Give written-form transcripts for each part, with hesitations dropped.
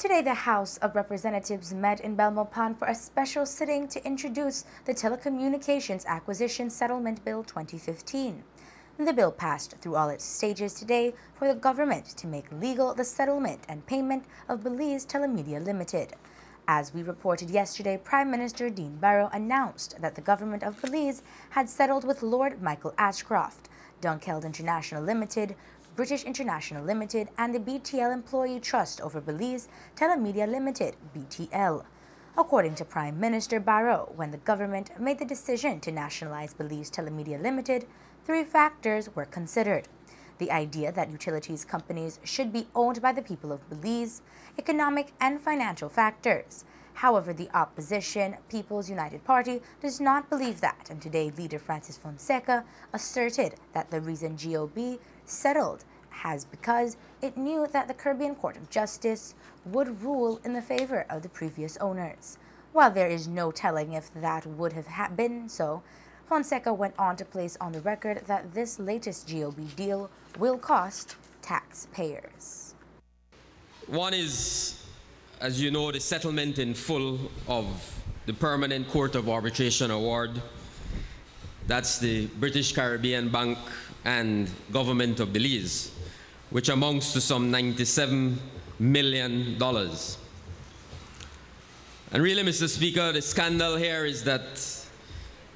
Today, the House of Representatives met in Belmopan for a special sitting to introduce the Telecommunications Acquisition Settlement Bill 2015. The bill passed through all its stages today for the government to make legal the settlement and payment of Belize Telemedia Limited. As we reported yesterday, Prime Minister Dean Barrow announced that the government of Belize had settled with Lord Michael Ashcroft, Dunkeld International Limited, British International Limited, and the BTL Employee Trust over Belize Telemedia Limited, BTL. According to Prime Minister Barrow, when the government made the decision to nationalize Belize Telemedia Limited, 3 factors were considered: the idea that utilities companies should be owned by the people of Belize, economic and financial factors. However, the opposition, People's United Party, does not believe that, and today leader Francis Fonseca asserted that the reason GOB settled has because it knew that the Caribbean Court of Justice would rule in the favor of the previous owners. While there is no telling if that would have been so, Fonseca went on to place on the record that this latest GOB deal will cost taxpayers. One is, as you know, the settlement in full of the Permanent Court of Arbitration Award. That's the British Caribbean Bank and Government of Belize, which amounts to some $97 million. And really, Mr. Speaker, the scandal here is that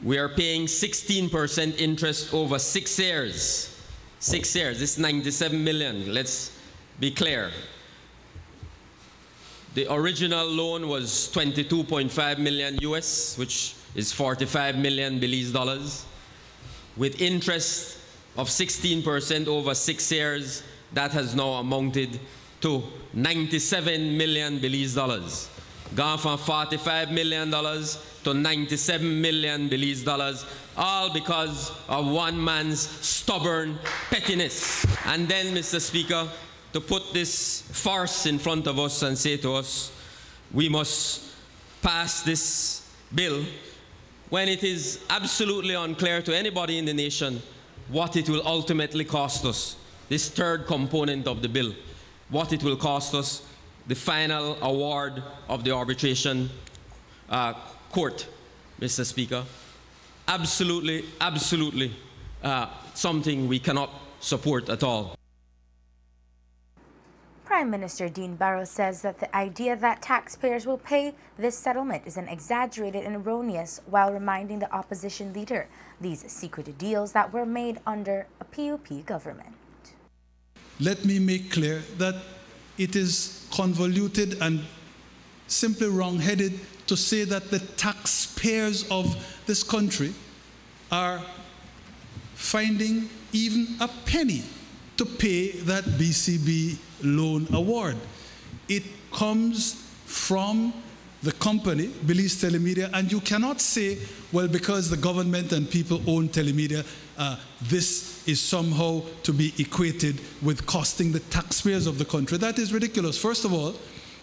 we are paying 16% interest over 6 years. 6 years, this $97 million, let's be clear. The original loan was 22.5 million US, which is 45 million Belize dollars. With interest of 16% over 6 years, that has now amounted to 97 million Belize dollars. Gone from $45 million to 97 million Belize dollars, all because of one man's stubborn pettiness. And then, Mr. Speaker, to put this farce in front of us and say to us, we must pass this bill, when it is absolutely unclear to anybody in the nation what it will ultimately cost us. This third component of the bill, what it will cost us, the final award of the arbitration court, Mr. Speaker. Absolutely, absolutely something we cannot support at all. Prime Minister Dean Barrow says that the idea that taxpayers will pay this settlement is an exaggerated and erroneous, while reminding the opposition leader these secret deals that were made under a PUP government. Let me make clear that it is convoluted and simply wrong-headed to say that the taxpayers of this country are finding even a penny to pay that BCB loan award. It comes from the company, Belize Telemedia, and you cannot say, well, because the government and people own Telemedia, this is somehow to be equated with costing the taxpayers of the country. That is ridiculous. First of all,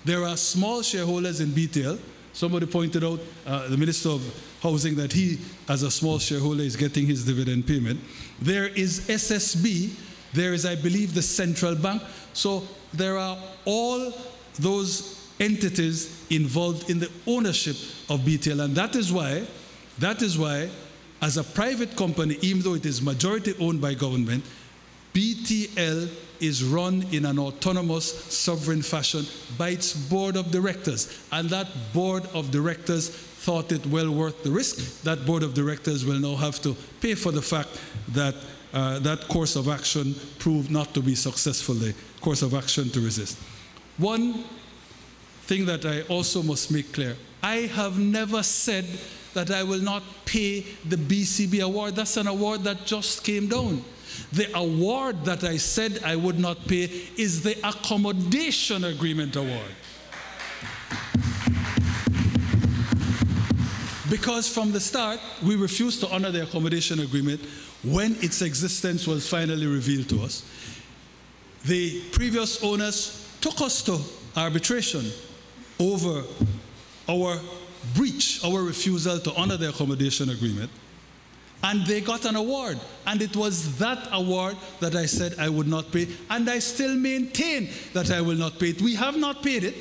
there are small shareholders in BTL. Somebody pointed out, the Minister of Housing, that he, as a small shareholder, is getting his dividend payment. There is SSB. There is, I believe, the central bank. So there are all those entities involved in the ownership of BTL. And that is why, as a private company, even though it is majority owned by government, BTL is run in an autonomous, sovereign fashion by its board of directors. And that board of directors thought it well worth the risk. That board of directors will now have to pay for the fact that that course of action proved not to be successful, the course of action to resist. One thing that I also must make clear, I have never said that I will not pay the BCB award. That's an award that just came down. The award that I said I would not pay is the accommodation agreement award. Because from the start, we refused to honor the accommodation agreement when its existence was finally revealed to us. The previous owners took us to arbitration over our breach, our refusal to honor the accommodation agreement, and they got an award. And it was that award that I said I would not pay, and I still maintain that I will not pay it. We have not paid it.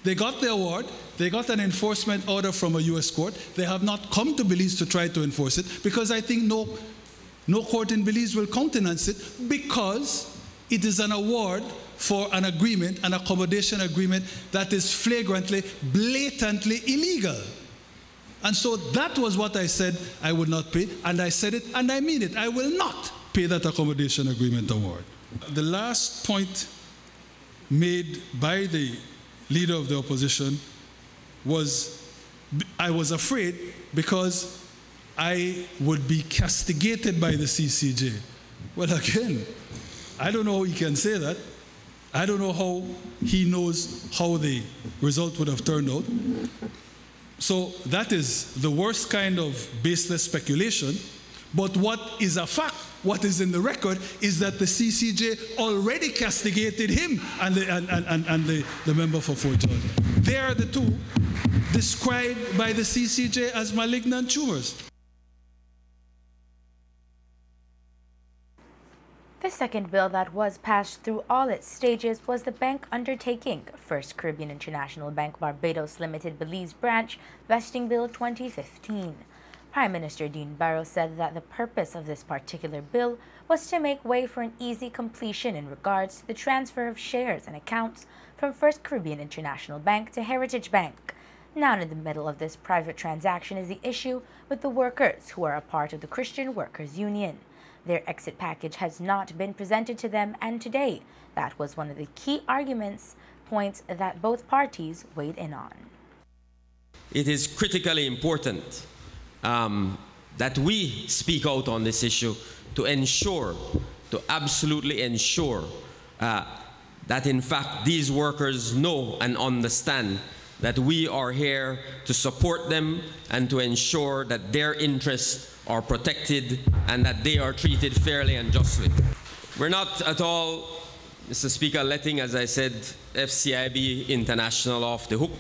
They got the award. They got an enforcement order from a U.S. court. They have not come to Belize to try to enforce it because I think no court in Belize will countenance it because it is an award for an agreement, an accommodation agreement that is flagrantly, blatantly illegal. And so that was what I said I would not pay, and I said it and I mean it. I will not pay that accommodation agreement award. The last point made by the leader of the opposition was, I was afraid because I would be castigated by the CCJ. Well, again, I don't know how he can say that. I don't know how he knows how the result would have turned out. So that is the worst kind of baseless speculation. But what is a fact, what is in the record, is that the CCJ already castigated him and the member for Fort George. They are the two described by the CCJ as malignant tumors. The second bill that was passed through all its stages was the bank undertaking, First Caribbean International Bank Barbados Limited Belize Branch Vesting Bill 2015. Prime Minister Dean Barrow said that the purpose of this particular bill was to make way for an easy completion in regards to the transfer of shares and accounts from First Caribbean International Bank to Heritage Bank. Now in the middle of this private transaction is the issue with the workers who are a part of the Christian Workers Union. Their exit package has not been presented to them, and today that was one of the key points that both parties weighed in on. It is critically important that we speak out on this issue to absolutely ensure that in fact these workers know and understand that we are here to support them and to ensure that their interests are protected and that they are treated fairly and justly. We're not at all, Mr. Speaker, letting, as I said, FCIB International off the hook.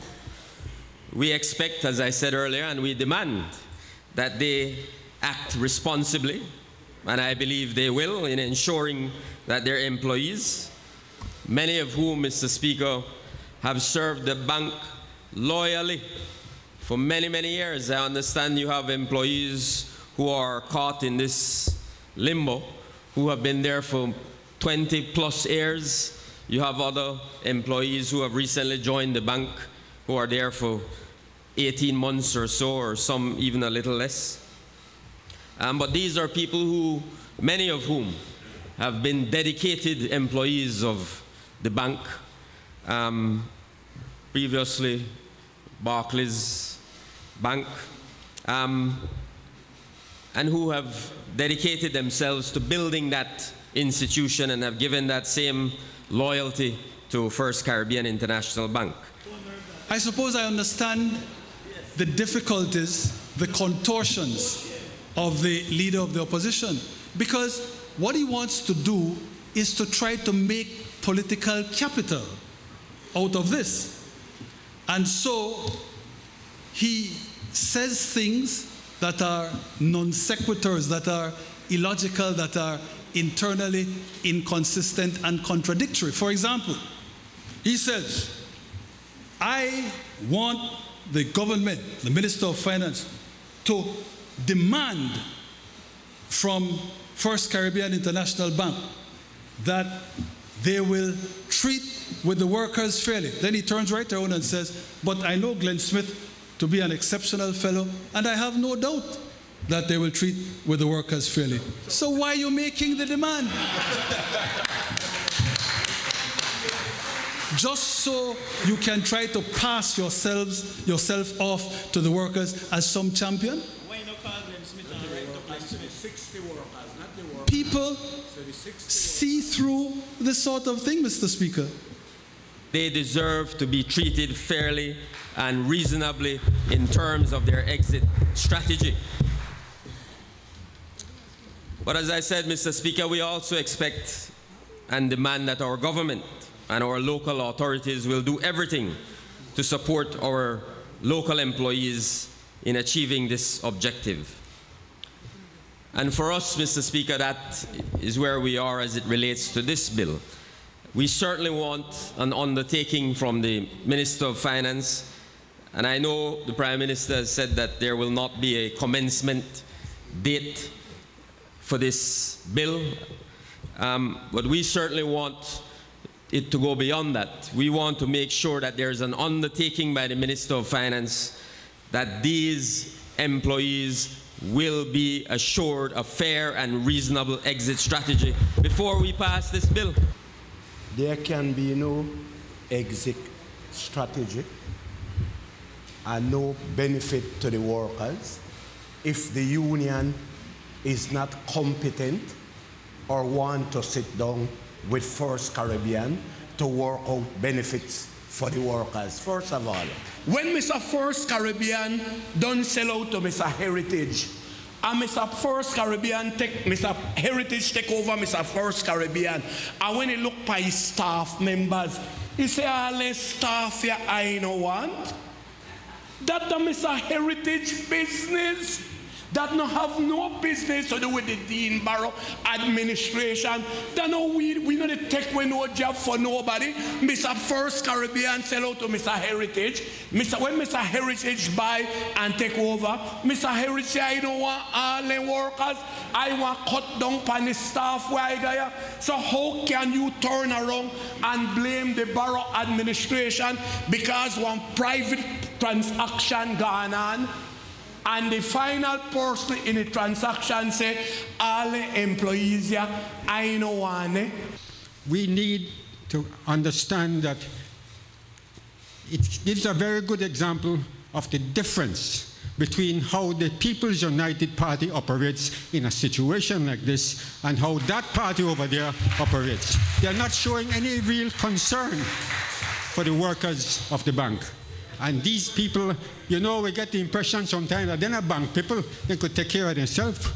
We expect, as I said earlier, and we demand that they act responsibly, and I believe they will, in ensuring that their employees, many of whom, Mr. Speaker, have served the bank loyally for many, many years. I understand you have employees who are caught in this limbo, who have been there for 20+ years. You have other employees who have recently joined the bank who are there for 18 months or so, or some even a little less. But these are people who, many of whom, have been dedicated employees of the bank. Previously, Barclays Bank, and who have dedicated themselves to building that institution and have given that same loyalty to First Caribbean International Bank. I suppose I understand the difficulties, the contortions of the leader of the opposition, because what he wants to do is to try to make political capital out of this. And so he says things that are non sequiturs, that are illogical, that are internally inconsistent and contradictory. For example, he says, I want the government, the Minister of Finance, to demand from First Caribbean International Bank that they will treat with the workers fairly. Then he turns right around and says, but I know Glenn Smith to be an exceptional fellow, and I have no doubt that they will treat with the workers fairly. So why are you making the demand? Just so you can try to pass yourself off to the workers as some champion? Why not call Glenn Smith and write up Glenn Smith? 60 workers, not the workers. People see through this sort of thing, Mr. Speaker. They deserve to be treated fairly and reasonably in terms of their exit strategy. But as I said, Mr. Speaker, we also expect and demand that our government and our local authorities will do everything to support our local employees in achieving this objective. And for us, Mr. Speaker, that is where we are as it relates to this bill. We certainly want an undertaking from the Minister of Finance, and I know the Prime Minister has said that there will not be a commencement date for this bill, but we certainly want it to go beyond that. We want to make sure that there's an undertaking by the Minister of Finance that these employees will be assured a fair and reasonable exit strategy before we pass this bill. There can be no exit strategy and no benefit to the workers if the union is not competent or want to sit down with First Caribbean to work out benefits for the workers. First of all, when Mr. First Caribbean don't sell out to Mr. Heritage, and Mr. First Caribbean Mr. Heritage take over Mr. First Caribbean, and when he look by his staff members, he say, all the staff here I no want. That the Mr. Heritage business that no have no business to do with the Dean Barrow administration. That no we not take away no job for nobody. Mr. First Caribbean sell out to Mr. Heritage. When Mr. Heritage buy and take over, Mr. Heritage say, I don't want all the workers. I want cut down on the staff where I got here. So how can you turn around and blame the Barrow administration because one private transaction gone on? And the final person in the transaction say, all the employees here, I know one. We need to understand that it gives a very good example of the difference between how the People's United Party operates in a situation like this and how that party over there operates. They're not showing any real concern for the workers of the bank. And these people, you know, we get the impression sometimes that they're not bank people, they could take care of themselves.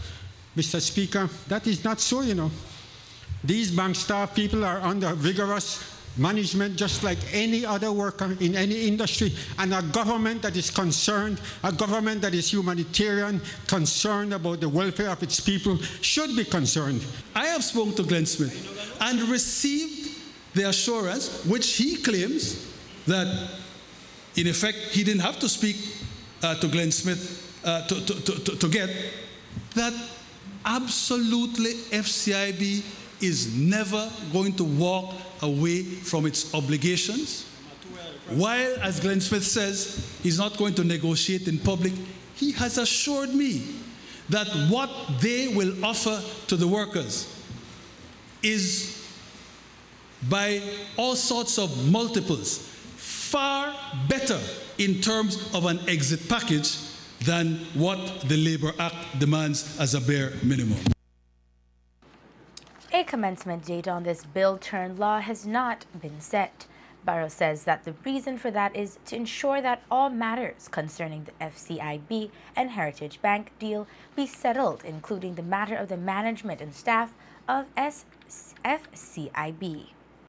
Mr. Speaker, that is not so, you know. These bank staff people are under vigorous management just like any other worker in any industry. And a government that is concerned, a government that is humanitarian, concerned about the welfare of its people, should be concerned. I have spoken to Glenn Smith and received the assurance, which he claims that in effect, he didn't have to speak to Glenn Smith to get that absolutely FCIB is never going to walk away from its obligations. While, as Glenn Smith says, he's not going to negotiate in public, he has assured me that what they will offer to the workers is by all sorts of multiples far better in terms of an exit package than what the Labour Act demands as a bare minimum. A commencement date on this bill turned law has not been set. Barrow says that the reason for that is to ensure that all matters concerning the FCIB and Heritage Bank deal be settled, including the matter of the management and staff of FCIB.